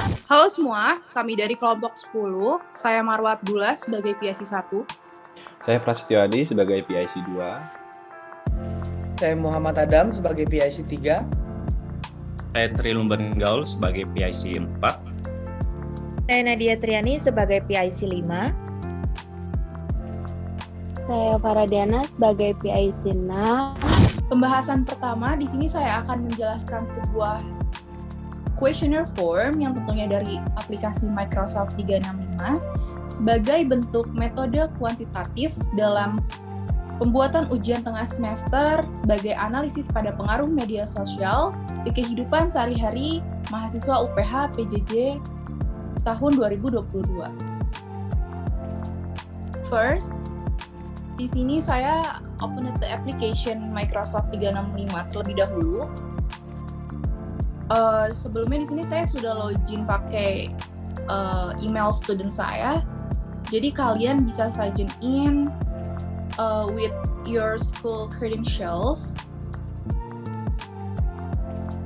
Halo semua, kami dari kelompok 10. Saya Marwa Abdullah sebagai PIC 1. Saya Prasetyo Adi sebagai PIC 2. Saya Muhammad Adam sebagai PIC 3. Saya Tri Lumban Gaul sebagai PIC 4. Saya Nadia Triani sebagai PIC 5. Saya Faradiana sebagai PIC 6. Pembahasan pertama, di sini saya akan menjelaskan sebuah questionnaire form yang tentunya dari aplikasi Microsoft 365 sebagai bentuk metode kuantitatif dalam pembuatan ujian tengah semester sebagai analisis pada pengaruh media sosial di kehidupan sehari-hari mahasiswa UPH PJJ tahun 2022. First, di sini saya open the application Microsoft 365 terlebih dahulu. Sebelumnya di sini saya sudah login pakai email student saya. Jadi kalian bisa sign in with your school credentials.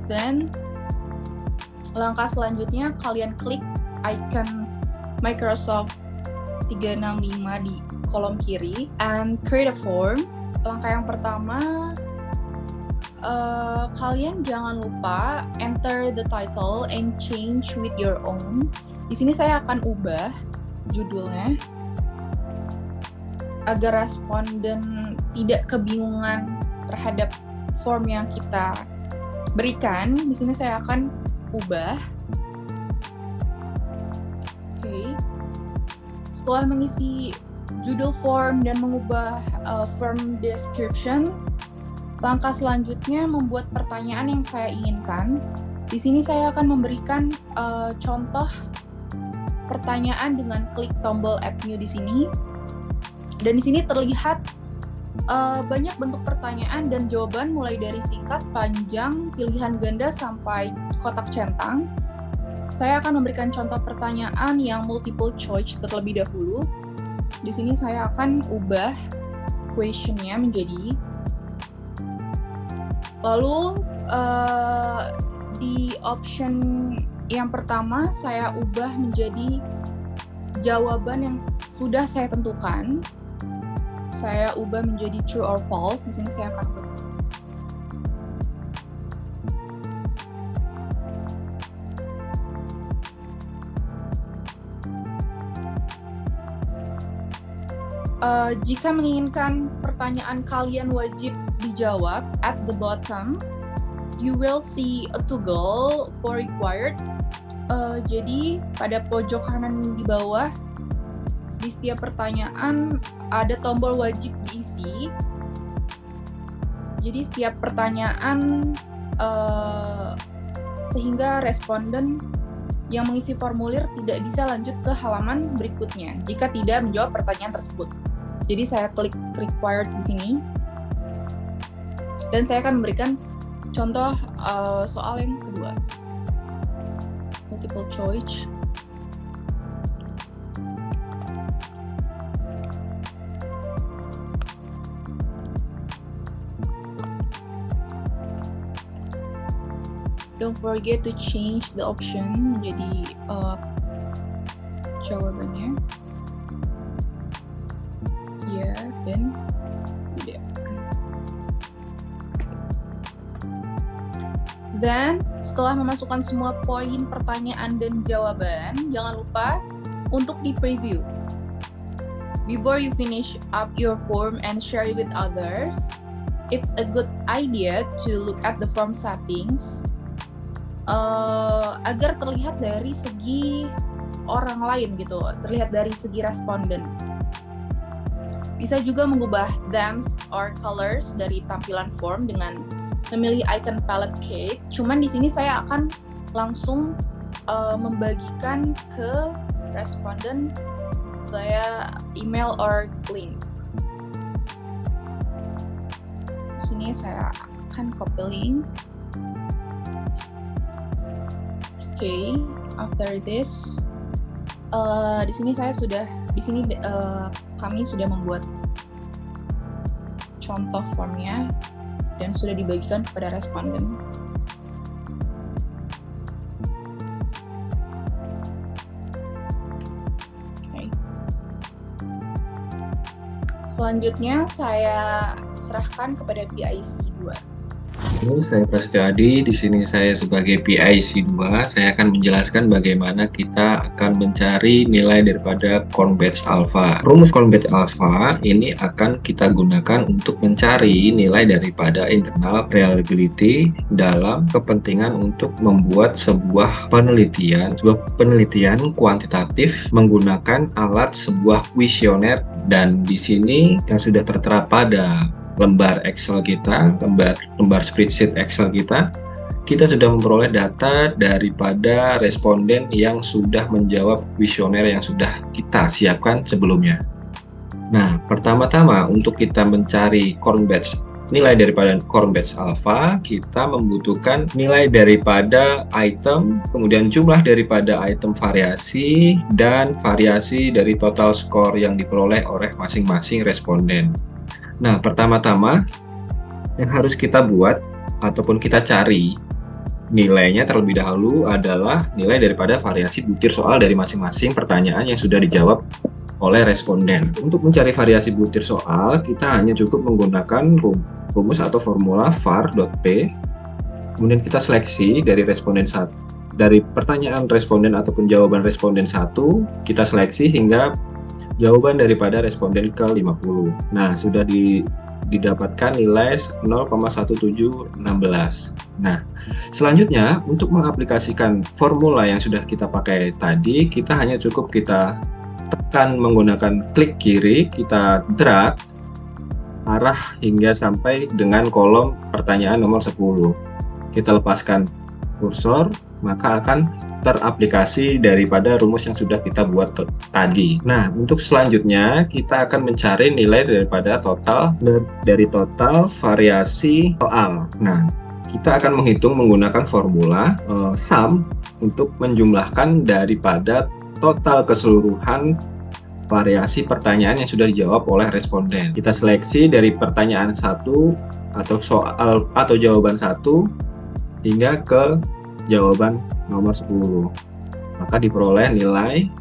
Dan langkah selanjutnya kalian klik icon Microsoft 365 di kolom kiri and create a form. Langkah yang pertama, kalian jangan lupa enter the title and change with your own. Di sini saya akan ubah judulnya agar responden tidak kebingungan terhadap form yang kita berikan. Di sini saya akan ubah. Oke. Setelah mengisi judul form dan mengubah form description, langkah selanjutnya membuat pertanyaan yang saya inginkan. Di sini saya akan memberikan contoh pertanyaan dengan klik tombol Add New di sini. Dan di sini terlihat banyak bentuk pertanyaan dan jawaban mulai dari singkat, panjang, pilihan ganda sampai kotak centang. Saya akan memberikan contoh pertanyaan yang multiple choice terlebih dahulu. Di sini saya akan ubah question-nya menjadi, lalu di option yang pertama saya ubah menjadi jawaban yang sudah saya tentukan. Saya ubah menjadi true or false. Di sini saya akan ubah. Jika menginginkan pertanyaan kalian wajib dijawab, at the bottom you will see a toggle for required. Jadi pada pojok kanan di bawah di setiap pertanyaan ada tombol wajib diisi. Jadi setiap pertanyaan sehingga responden yang mengisi formulir tidak bisa lanjut ke halaman berikutnya jika tidak menjawab pertanyaan tersebut. Jadi saya klik required di sini dan saya akan memberikan contoh soal yang kedua, multiple choice. Don't forget to change the option menjadi jawabannya ya dan tidak. Dan setelah memasukkan semua poin pertanyaan dan jawaban, jangan lupa untuk di-preview. Before you finish up your form and share it with others, it's a good idea to look at the form settings agar terlihat dari segi orang lain gitu, terlihat dari segi responden. Bisa juga mengubah themes or colors dari tampilan form dengan memilih icon palette cake. Cuman di sini saya akan langsung membagikan ke responden via email or link. Di sini saya akan copy link. Oke, after this, kami sudah membuat contoh formnya dan sudah dibagikan kepada responden. Selanjutnya saya serahkan kepada PIC 2. Halo, saya Prasetyo Adi. Di sini saya sebagai PIC 2. Saya akan menjelaskan bagaimana kita akan mencari nilai daripada Corn Batch Alpha. Rumus Corn Batch Alpha ini akan kita gunakan untuk mencari nilai daripada internal reliability dalam kepentingan untuk membuat sebuah penelitian kuantitatif menggunakan alat sebuah kuesioner, dan di sini yang sudah tertera pada lembar Excel kita, lembar spreadsheet Excel kita sudah memperoleh data daripada responden yang sudah menjawab kuesioner yang sudah kita siapkan sebelumnya. Nah, pertama-tama untuk kita mencari nilai daripada Corn Batch Alpha, kita membutuhkan nilai daripada item, kemudian jumlah daripada item variasi, dan variasi dari total skor yang diperoleh oleh masing-masing responden. Nah, pertama-tama yang harus kita buat ataupun kita cari nilainya terlebih dahulu adalah nilai daripada variasi butir soal dari masing-masing pertanyaan yang sudah dijawab oleh responden. Untuk mencari variasi butir soal, kita hanya cukup menggunakan rumus atau formula var.p. Kemudian kita seleksi dari pertanyaan responden ataupun jawaban responden 1, kita seleksi hingga jawaban daripada responden ke-50. Nah, sudah didapatkan nilai 0,1716. Nah, selanjutnya untuk mengaplikasikan formula yang sudah kita pakai tadi, kita hanya cukup kita tekan menggunakan klik kiri, kita drag arah hingga sampai dengan kolom pertanyaan nomor 10. Kita lepaskan kursor, maka akan teraplikasi daripada rumus yang sudah kita buat tadi. Nah, untuk selanjutnya kita akan mencari nilai daripada total variasi soal. Nah, kita akan menghitung menggunakan formula sum untuk menjumlahkan daripada total keseluruhan variasi pertanyaan yang sudah dijawab oleh responden. Kita seleksi dari pertanyaan 1 atau soal atau jawaban 1 hingga ke jawaban nomor 10, maka diperoleh nilai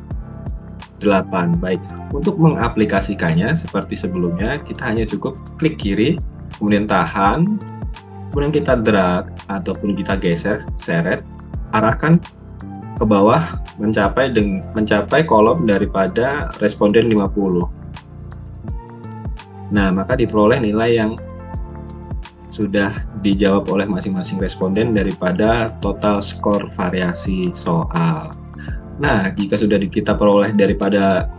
8. Baik, untuk mengaplikasikannya seperti sebelumnya, kita hanya cukup klik kiri, kemudian tahan, kemudian kita drag ataupun kita seret, arahkan ke bawah mencapai kolom daripada responden 50. Nah, maka diperoleh nilai yang sudah dijawab oleh masing-masing responden daripada total skor variasi soal. Nah, jika sudah kita peroleh daripada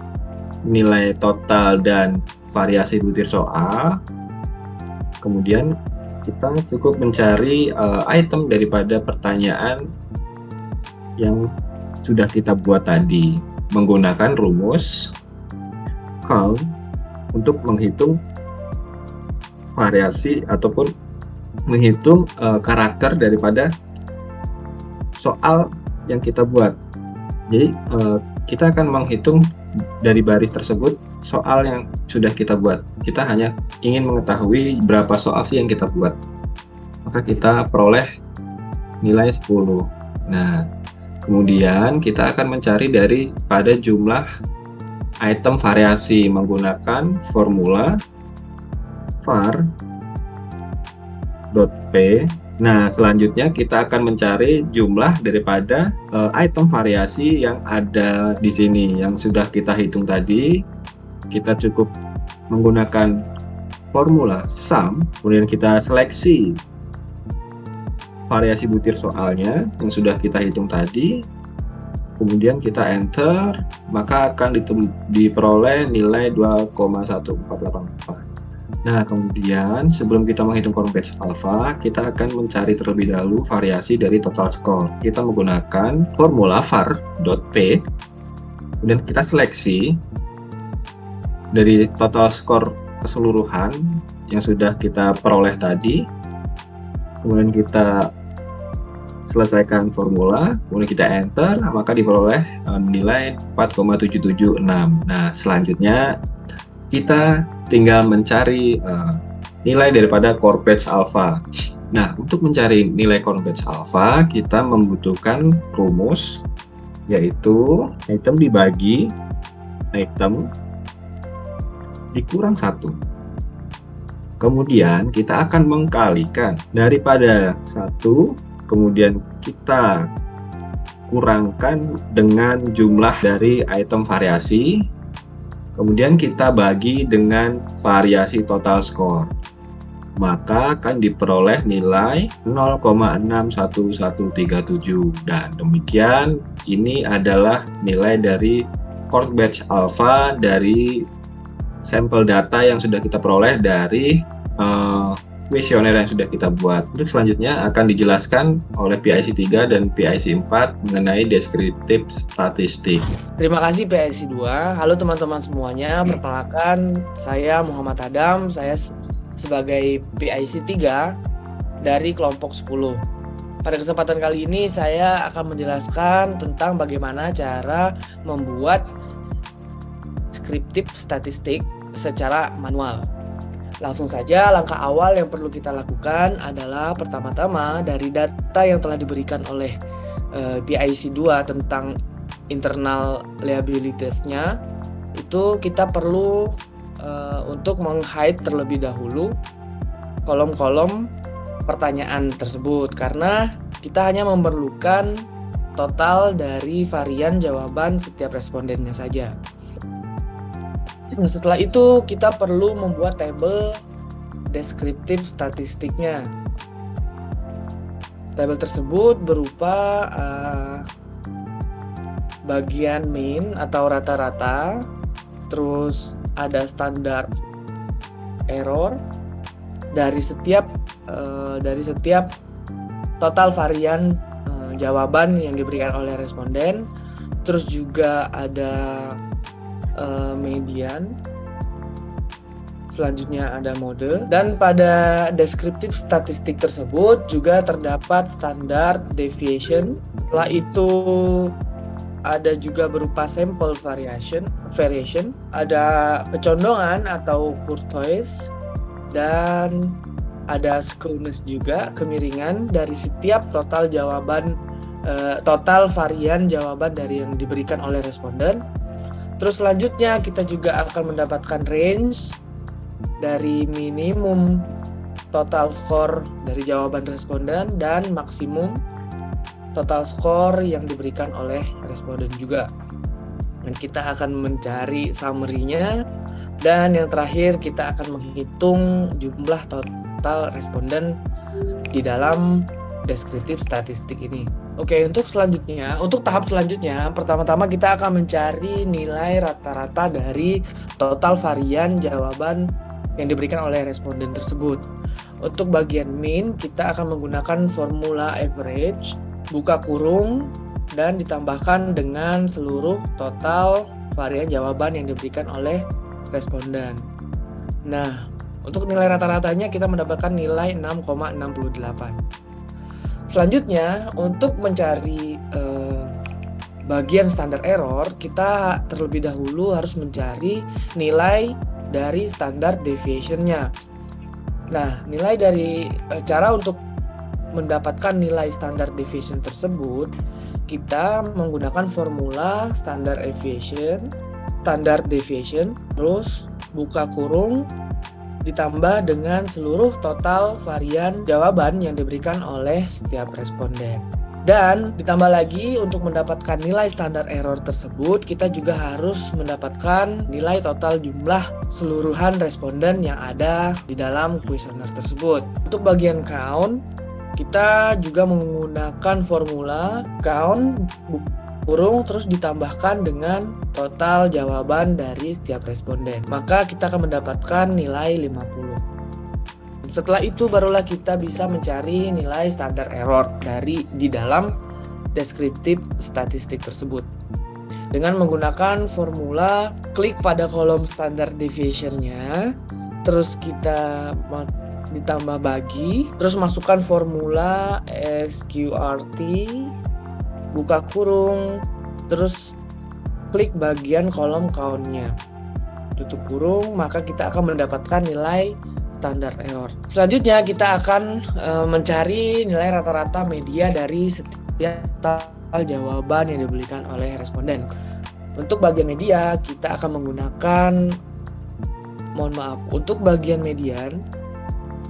nilai total dan variasi butir soal, kemudian kita cukup mencari item daripada pertanyaan yang sudah kita buat tadi menggunakan rumus count untuk menghitung variasi ataupun menghitung karakter daripada soal yang kita buat. Jadi kita akan menghitung dari baris tersebut soal yang sudah kita buat. Kita hanya ingin mengetahui berapa soal sih yang kita buat, maka kita peroleh nilai 10. Nah, kemudian kita akan mencari pada jumlah item variasi menggunakan formula var.p. Nah, selanjutnya kita akan mencari jumlah daripada item variasi yang ada di sini yang sudah kita hitung tadi. Kita cukup menggunakan formula sum, kemudian kita seleksi variasi butir soalnya yang sudah kita hitung tadi, kemudian kita enter, maka akan diperoleh nilai 2,1484. Nah, kemudian sebelum kita menghitung Corn Batch Alpha, kita akan mencari terlebih dahulu variasi dari total skor. Kita menggunakan formula var.p, kemudian kita seleksi dari total skor keseluruhan yang sudah kita peroleh tadi, kemudian kita selesaikan formula, kemudian kita enter, maka diperoleh nilai 4,776. Nah, selanjutnya kita tinggal mencari nilai daripada Corn Batch Alpha. Nah, untuk mencari nilai Corn Batch Alpha, kita membutuhkan rumus, yaitu item dibagi item dikurang 1. Kemudian kita akan mengkalikan daripada 1, kemudian kita kurangkan dengan jumlah dari item variasi, kemudian kita bagi dengan variasi total skor. Maka akan diperoleh nilai 0,61137, dan demikian ini adalah nilai dari Cork Batch Alpha dari sampel data yang sudah kita peroleh dari kuesioner yang sudah kita buat. Untuk selanjutnya akan dijelaskan oleh PIC 3 dan PIC 4 mengenai deskriptif statistik. Terima kasih PIC 2. Halo teman-teman semuanya, perkenalkan saya Muhammad Adam, saya sebagai PIC 3 dari kelompok 10. Pada kesempatan kali ini saya akan menjelaskan tentang bagaimana cara membuat deskriptif statistik secara manual. Langsung saja, langkah awal yang perlu kita lakukan adalah pertama-tama dari data yang telah diberikan oleh PIC 2 tentang internal liabilities-nya, itu kita perlu untuk meng-hide terlebih dahulu kolom-kolom pertanyaan tersebut, karena kita hanya memerlukan total dari varian jawaban setiap respondennya saja. Setelah itu kita perlu membuat tabel deskriptif statistiknya. Tabel tersebut berupa bagian mean atau rata-rata, terus ada standar error dari setiap total varian jawaban yang diberikan oleh responden, terus juga ada median, selanjutnya ada mode, dan pada deskriptif statistik tersebut juga terdapat standar deviation. Setelah itu ada juga berupa sample variation, ada kecondongan atau kurtoise, dan ada skewness juga, kemiringan dari setiap total jawaban, total varian jawaban dari yang diberikan oleh responden. Terus selanjutnya kita juga akan mendapatkan range dari minimum total skor dari jawaban responden dan maksimum total skor yang diberikan oleh responden juga. Dan kita akan mencari summary-nya, dan yang terakhir kita akan menghitung jumlah total responden di dalam deskriptif statistik ini. Oke, untuk tahap selanjutnya, pertama-tama kita akan mencari nilai rata-rata dari total varian jawaban yang diberikan oleh responden tersebut. Untuk bagian mean, kita akan menggunakan formula average, buka kurung, dan ditambahkan dengan seluruh total varian jawaban yang diberikan oleh responden. Nah, untuk nilai rata-ratanya kita mendapatkan nilai 6,68. Selanjutnya, untuk mencari bagian standar error, kita terlebih dahulu harus mencari nilai dari standar deviation-nya. Nah, nilai dari cara untuk mendapatkan nilai standar deviation tersebut, kita menggunakan formula standar deviation, terus buka kurung, ditambah dengan seluruh total varian jawaban yang diberikan oleh setiap responden. Dan ditambah lagi, untuk mendapatkan nilai standar error tersebut, kita juga harus mendapatkan nilai total jumlah seluruhan responden yang ada di dalam kuesioner tersebut. Untuk bagian count, kita juga menggunakan formula count kurung terus ditambahkan dengan total jawaban dari setiap responden. Maka kita akan mendapatkan nilai 50. Setelah itu barulah kita bisa mencari nilai standar error di dalam deskriptif statistik tersebut. Dengan menggunakan formula, klik pada kolom standar deviation-nya, terus kita ditambah bagi, terus masukkan formula SQRT, buka kurung, terus klik bagian kolom count-nya, tutup kurung, maka kita akan mendapatkan nilai standar error. Selanjutnya kita akan mencari nilai rata-rata media dari setiap total jawaban yang diberikan oleh responden. Untuk bagian media, kita akan menggunakan mohon maaf, untuk bagian median,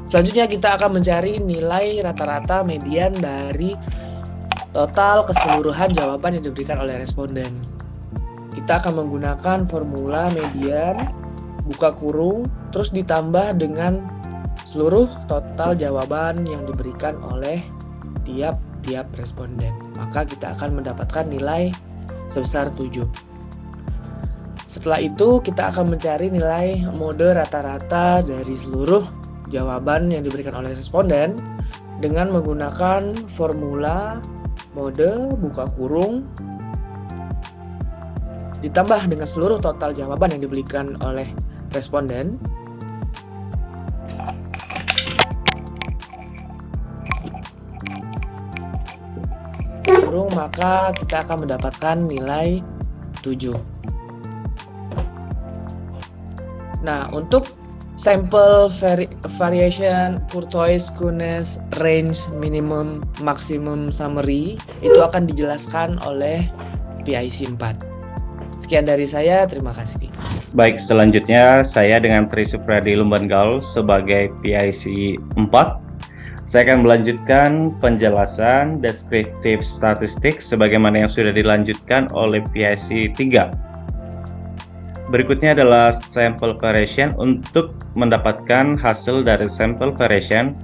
selanjutnya kita akan mencari nilai rata-rata median dari total keseluruhan jawaban yang diberikan oleh responden. Kita akan menggunakan formula median, buka kurung, terus ditambah dengan seluruh total jawaban yang diberikan oleh tiap responden. Maka kita akan mendapatkan nilai sebesar 7. Setelah itu kita akan mencari nilai mode rata-rata dari seluruh jawaban yang diberikan oleh responden dengan menggunakan formula mode buka kurung ditambah dengan seluruh total jawaban yang diberikan oleh responden. Kurung, maka kita akan mendapatkan nilai 7. Nah, untuk sample variation Courtois-Kunes range minimum maximum summary itu akan dijelaskan oleh PIC 4. Sekian dari saya, terima kasih. Baik, selanjutnya saya dengan Tri Supriyadi Lumban-Gaul sebagai PIC 4. Saya akan melanjutkan penjelasan deskriptif statistik sebagaimana yang sudah dilanjutkan oleh PIC 3. Berikutnya adalah sample variation. Untuk mendapatkan hasil dari sample variation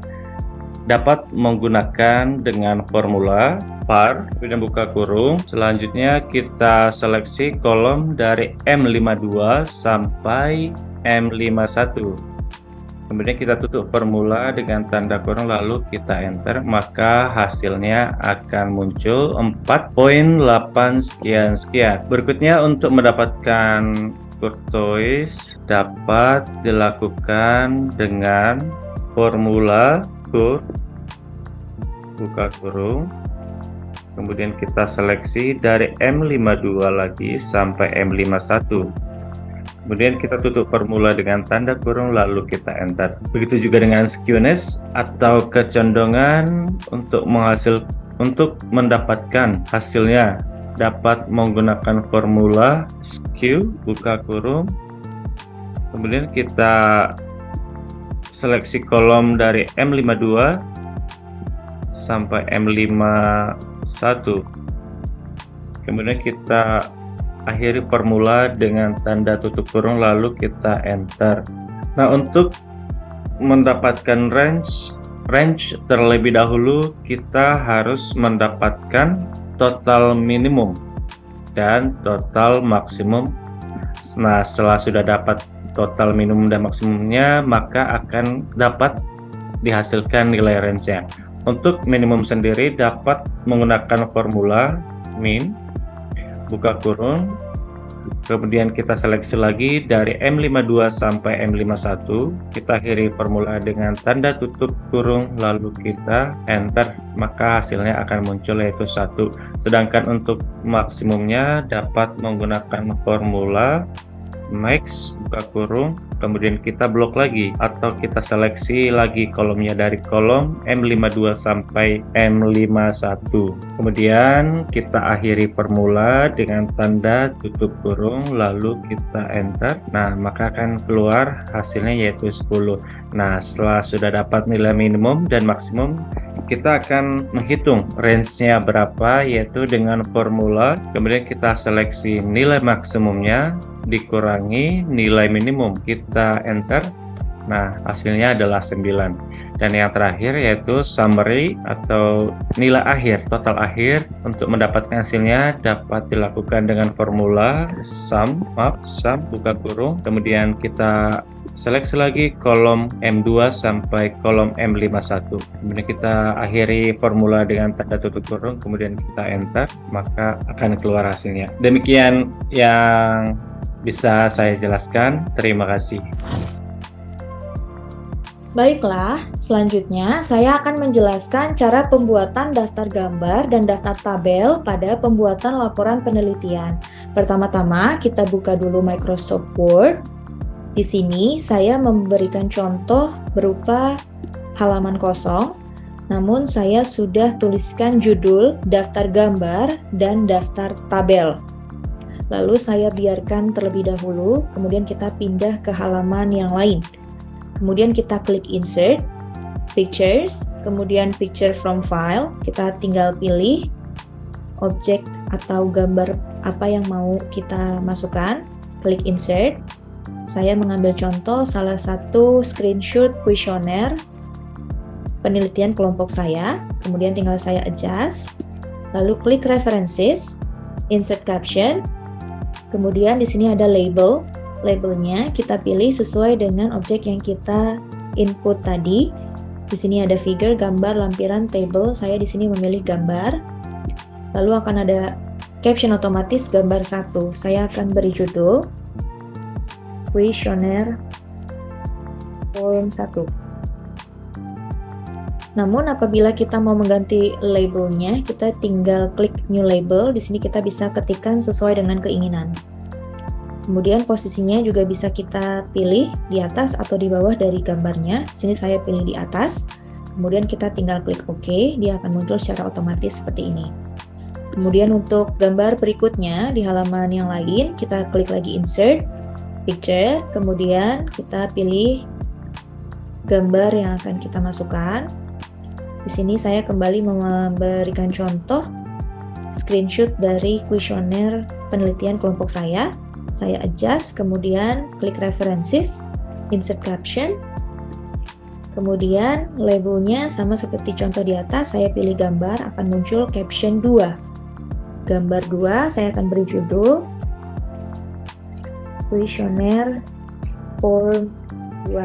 dapat menggunakan dengan formula var dan buka kurung. Selanjutnya kita seleksi kolom dari M52 sampai M51. Kemudian kita tutup formula dengan tanda kurung lalu kita enter, maka hasilnya akan muncul 4.8 sekian. Berikutnya untuk mendapatkan Courtois dapat dilakukan dengan formula kur buka kurung, kemudian kita seleksi dari M52 lagi sampai M51, kemudian kita tutup formula dengan tanda kurung lalu kita enter. Begitu juga dengan skewness atau kecondongan untuk mendapatkan hasilnya dapat menggunakan formula skew buka kurung, kemudian kita seleksi kolom dari M52 sampai M51, kemudian kita akhiri formula dengan tanda tutup kurung lalu kita enter. Nah, untuk mendapatkan range terlebih dahulu kita harus mendapatkan total minimum dan total maksimum. Nah, setelah sudah dapat total minimum dan maksimumnya, maka akan dapat dihasilkan nilai range-nya. Untuk minimum sendiri dapat menggunakan formula min buka kurung, kemudian kita seleksi lagi dari M52 sampai M51, kita akhiri formula dengan tanda tutup kurung lalu kita enter, maka hasilnya akan muncul yaitu 1. Sedangkan untuk maksimumnya dapat menggunakan formula max buka kurung, kemudian kita blok lagi atau kita seleksi lagi kolomnya dari kolom M52 sampai M51, kemudian kita akhiri formula dengan tanda tutup kurung lalu kita enter. Nah, maka akan keluar hasilnya yaitu 10. Nah, setelah sudah dapat nilai minimum dan maksimum, kita akan menghitung range-nya berapa, yaitu dengan formula, kemudian kita seleksi nilai maksimumnya dikurangi nilai minimum, kita enter. Nah, hasilnya adalah 9. Dan yang terakhir yaitu summary atau nilai akhir, total akhir. Untuk mendapatkan hasilnya dapat dilakukan dengan formula sum buka kurung, kemudian kita seleksi lagi kolom M2 sampai kolom M51, kemudian kita akhiri formula dengan tanda tutup kurung, kemudian kita enter, maka akan keluar hasilnya. Demikian yang bisa saya jelaskan. Terima kasih. Baiklah, selanjutnya saya akan menjelaskan cara pembuatan daftar gambar dan daftar tabel pada pembuatan laporan penelitian. Pertama-tama, kita buka dulu Microsoft Word. Di sini saya memberikan contoh berupa halaman kosong, namun saya sudah tuliskan judul daftar gambar dan daftar tabel. lalu saya biarkan terlebih dahulu, kemudian kita pindah ke halaman yang lain. Kemudian kita klik Insert, Pictures, kemudian Picture from File, kita tinggal pilih objek atau gambar apa yang mau kita masukkan, klik Insert. Saya mengambil contoh salah satu screenshot kuesioner penelitian kelompok saya, kemudian tinggal saya adjust, lalu klik References, Insert Caption, kemudian di sini ada label, labelnya kita pilih sesuai dengan objek yang kita input tadi. Di sini ada figure, gambar, lampiran, table, saya di sini memilih gambar, lalu akan ada caption otomatis gambar 1, saya akan beri judul Kuesioner Form 1. Namun apabila kita mau mengganti labelnya, kita tinggal klik New Label. Di sini kita bisa ketikkan sesuai dengan keinginan. Kemudian posisinya juga bisa kita pilih di atas atau di bawah dari gambarnya. Di sini saya pilih di atas. Kemudian kita tinggal klik OK, dia akan muncul secara otomatis seperti ini. Kemudian untuk gambar berikutnya di halaman yang lain, kita klik lagi Insert, Picture, kemudian kita pilih gambar yang akan kita masukkan. Di sini saya kembali memberikan contoh screenshot dari kuesioner penelitian kelompok saya. Saya adjust, kemudian klik References, Insert Caption, kemudian labelnya sama seperti contoh di atas, saya pilih gambar, akan muncul caption 2. Gambar 2, saya akan beri judul Kuesioner Form 2.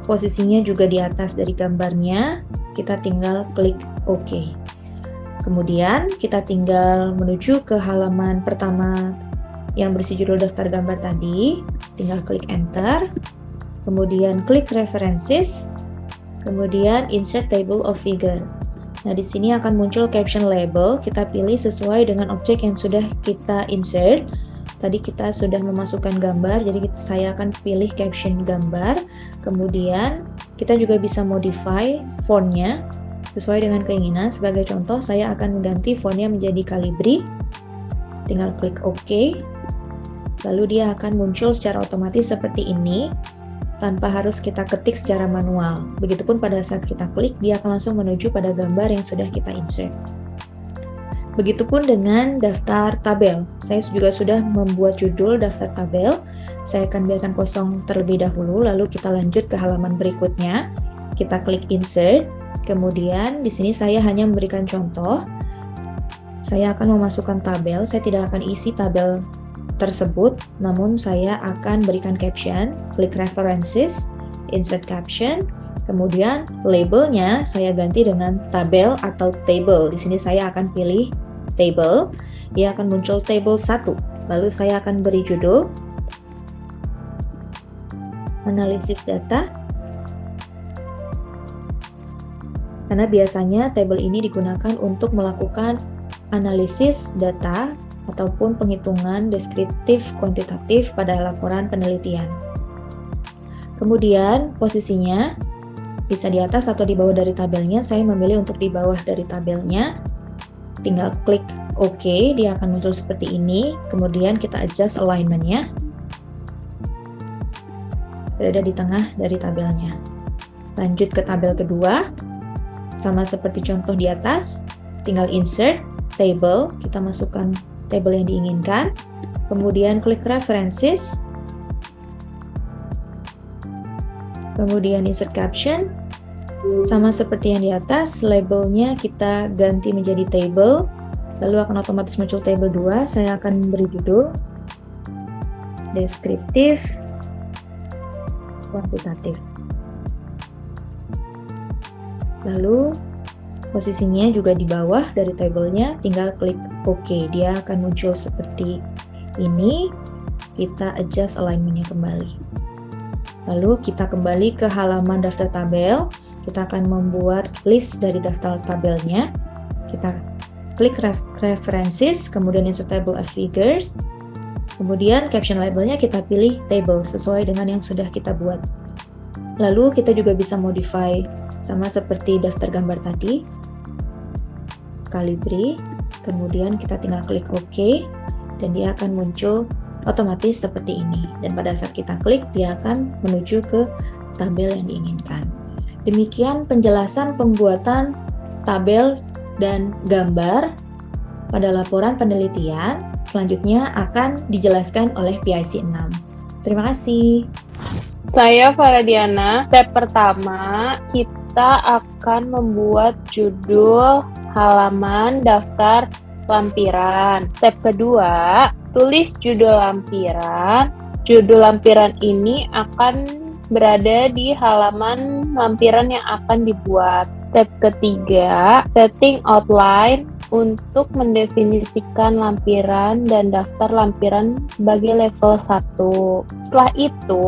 Posisinya juga di atas dari gambarnya, kita tinggal klik OK. Kemudian kita tinggal menuju ke halaman pertama yang berisi judul daftar gambar tadi, tinggal klik Enter, kemudian klik References, kemudian Insert Table of Figure. Nah, di sini akan muncul caption label, kita pilih sesuai dengan objek yang sudah kita insert. Tadi kita sudah memasukkan gambar, jadi saya akan pilih caption gambar. Kemudian kita juga bisa modify fontnya sesuai dengan keinginan. Sebagai contoh, saya akan mengganti fontnya menjadi Calibri. Tinggal klik OK. Lalu dia akan muncul secara otomatis seperti ini, tanpa harus kita ketik secara manual. Begitupun pada saat kita klik, dia akan langsung menuju pada gambar yang sudah kita insert. Begitupun dengan daftar tabel. Saya juga sudah membuat judul daftar tabel. Saya akan biarkan kosong terlebih dahulu, lalu kita lanjut ke halaman berikutnya. Kita klik Insert, kemudian di sini saya hanya memberikan contoh. Saya akan memasukkan tabel, saya tidak akan isi tabel tersebut, namun saya akan berikan caption, klik References, Insert Caption, kemudian labelnya saya ganti dengan tabel atau table. Di sini saya akan pilih table, dia akan muncul table 1. Lalu saya akan beri judul Analisis Data, karena biasanya table ini digunakan untuk melakukan analisis data ataupun penghitungan deskriptif kuantitatif pada laporan penelitian. Kemudian posisinya bisa di atas atau di bawah dari tabelnya. Saya memilih untuk di bawah dari tabelnya. Tinggal klik OK, dia akan muncul seperti ini. Kemudian kita adjust alignment-nya. Berada di tengah dari tabelnya. Lanjut ke tabel kedua. Sama seperti contoh di atas. Tinggal insert, table, kita masukkan table yang diinginkan, kemudian klik References, kemudian Insert Caption, sama seperti yang di atas, labelnya kita ganti menjadi table, lalu akan otomatis muncul table 2, saya akan beri judul Deskriptif Kuantitatif. Lalu posisinya juga di bawah dari tabelnya, tinggal klik OK. Dia akan muncul seperti ini. Kita adjust alignment-nya kembali. Lalu kita kembali ke halaman daftar tabel. Kita akan membuat list dari daftar tabelnya. Kita klik References, kemudian Insert Table of Figures. Kemudian caption labelnya kita pilih table sesuai dengan yang sudah kita buat. Lalu kita juga bisa modify sama seperti daftar gambar tadi. Calibri, Kemudian kita tinggal klik OK dan dia akan muncul otomatis seperti ini. Dan pada saat kita klik, dia akan menuju ke tabel yang diinginkan. Demikian penjelasan pembuatan tabel dan gambar pada laporan penelitian. Selanjutnya akan dijelaskan oleh PIC 6. Terima kasih. Saya Faradiana. Step pertama, kita akan membuat judul halaman daftar lampiran. Step kedua, tulis judul lampiran. Judul lampiran ini akan berada di halaman lampiran yang akan dibuat. Step ketiga, setting outline untuk mendefinisikan lampiran dan daftar lampiran sebagai level 1. Setelah itu,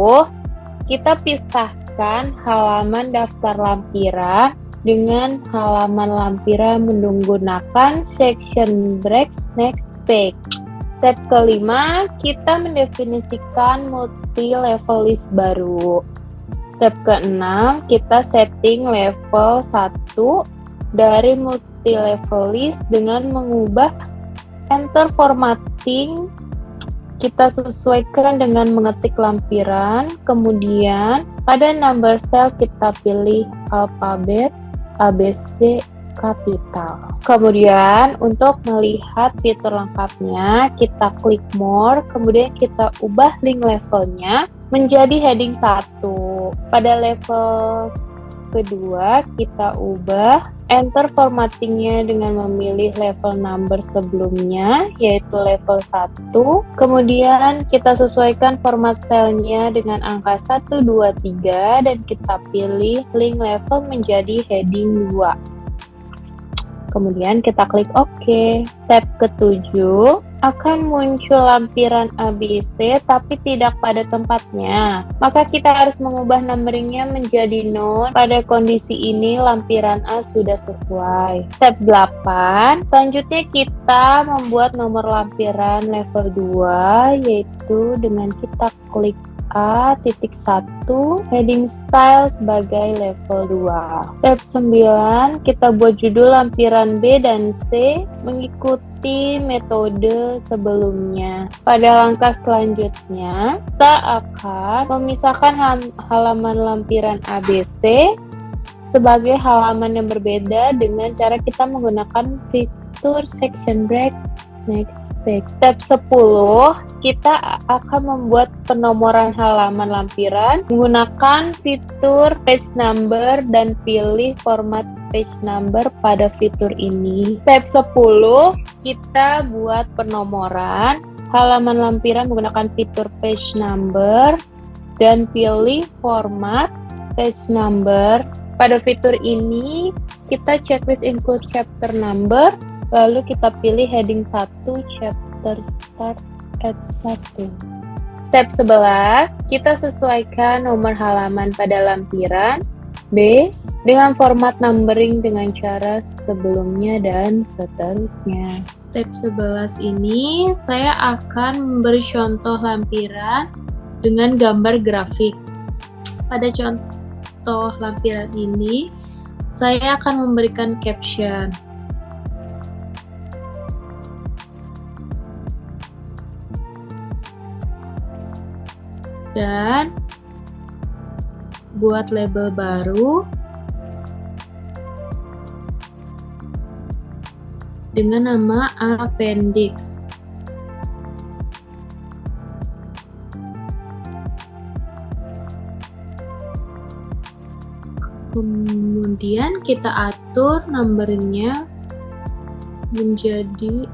kita pisahkan halaman daftar lampiran dengan halaman lampiran menggunakan section break next page. Step kelima, kita mendefinisikan multi-level list baru. Step keenam, kita setting level 1 dari multi-level list dengan mengubah enter formatting. Kita sesuaikan dengan mengetik lampiran, kemudian pada number cell kita pilih alfabet ABC kapital. Kemudian untuk melihat fitur lengkapnya, kita klik more, kemudian kita ubah link levelnya menjadi heading 1. Pada level kedua, kita ubah enter formattingnya dengan memilih level number sebelumnya, yaitu level 1. Kemudian kita sesuaikan format selnya dengan angka 1, 2, 3, dan kita pilih link level menjadi heading 2. Kemudian kita klik OK. Step ketujuh, akan muncul lampiran ABC tapi tidak pada tempatnya. Maka kita harus mengubah numberingnya menjadi 0. Pada kondisi ini lampiran A sudah sesuai. Step 8, selanjutnya kita membuat nomor lampiran level 2, yaitu dengan kita klik A.1 heading style sebagai level 2. Step 9, kita buat judul lampiran B dan C mengikuti metode sebelumnya. Pada langkah selanjutnya, kita akan memisahkan halaman lampiran ABC sebagai halaman yang berbeda dengan cara kita menggunakan fitur section break next page. Step 10, kita akan membuat penomoran halaman lampiran menggunakan fitur page number dan pilih format page number pada fitur ini. Step 10, kita buat penomoran halaman lampiran menggunakan fitur page number dan pilih format page number. Pada fitur ini, kita checklist include chapter number, lalu kita pilih heading 1, chapter start at 1. Step 11, kita sesuaikan nomor halaman pada lampiran B dengan format numbering dengan cara sebelumnya dan seterusnya. Step 11 ini saya akan memberi contoh lampiran dengan gambar grafik. Pada contoh lampiran ini, saya akan memberikan caption. Dan buat label baru dengan nama appendix. Kemudian kita atur numbernya menjadi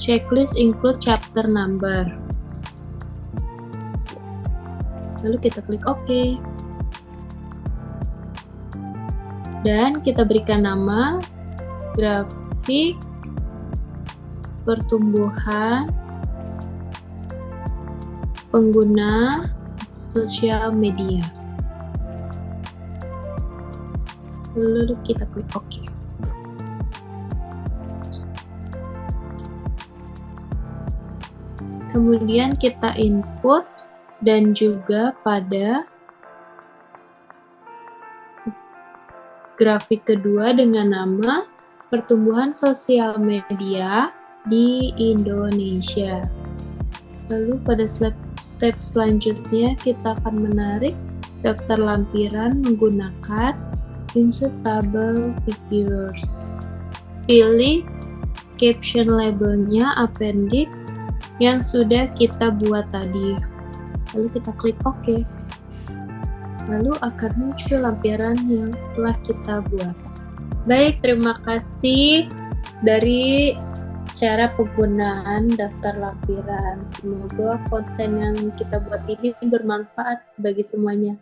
checklist include chapter number. Lalu kita klik OK. Dan kita berikan nama grafik pertumbuhan pengguna sosial media. Lalu kita klik OK. Kemudian kita input dan juga pada grafik kedua dengan nama Pertumbuhan Sosial Media di Indonesia. Lalu pada step selanjutnya kita akan menarik daftar lampiran menggunakan insert table figures. Pilih caption labelnya appendix yang sudah kita buat tadi. Lalu kita klik OK. Lalu akan muncul lampiran yang telah kita buat. Baik, terima kasih dari cara penggunaan daftar lampiran. Semoga konten yang kita buat ini bermanfaat bagi semuanya.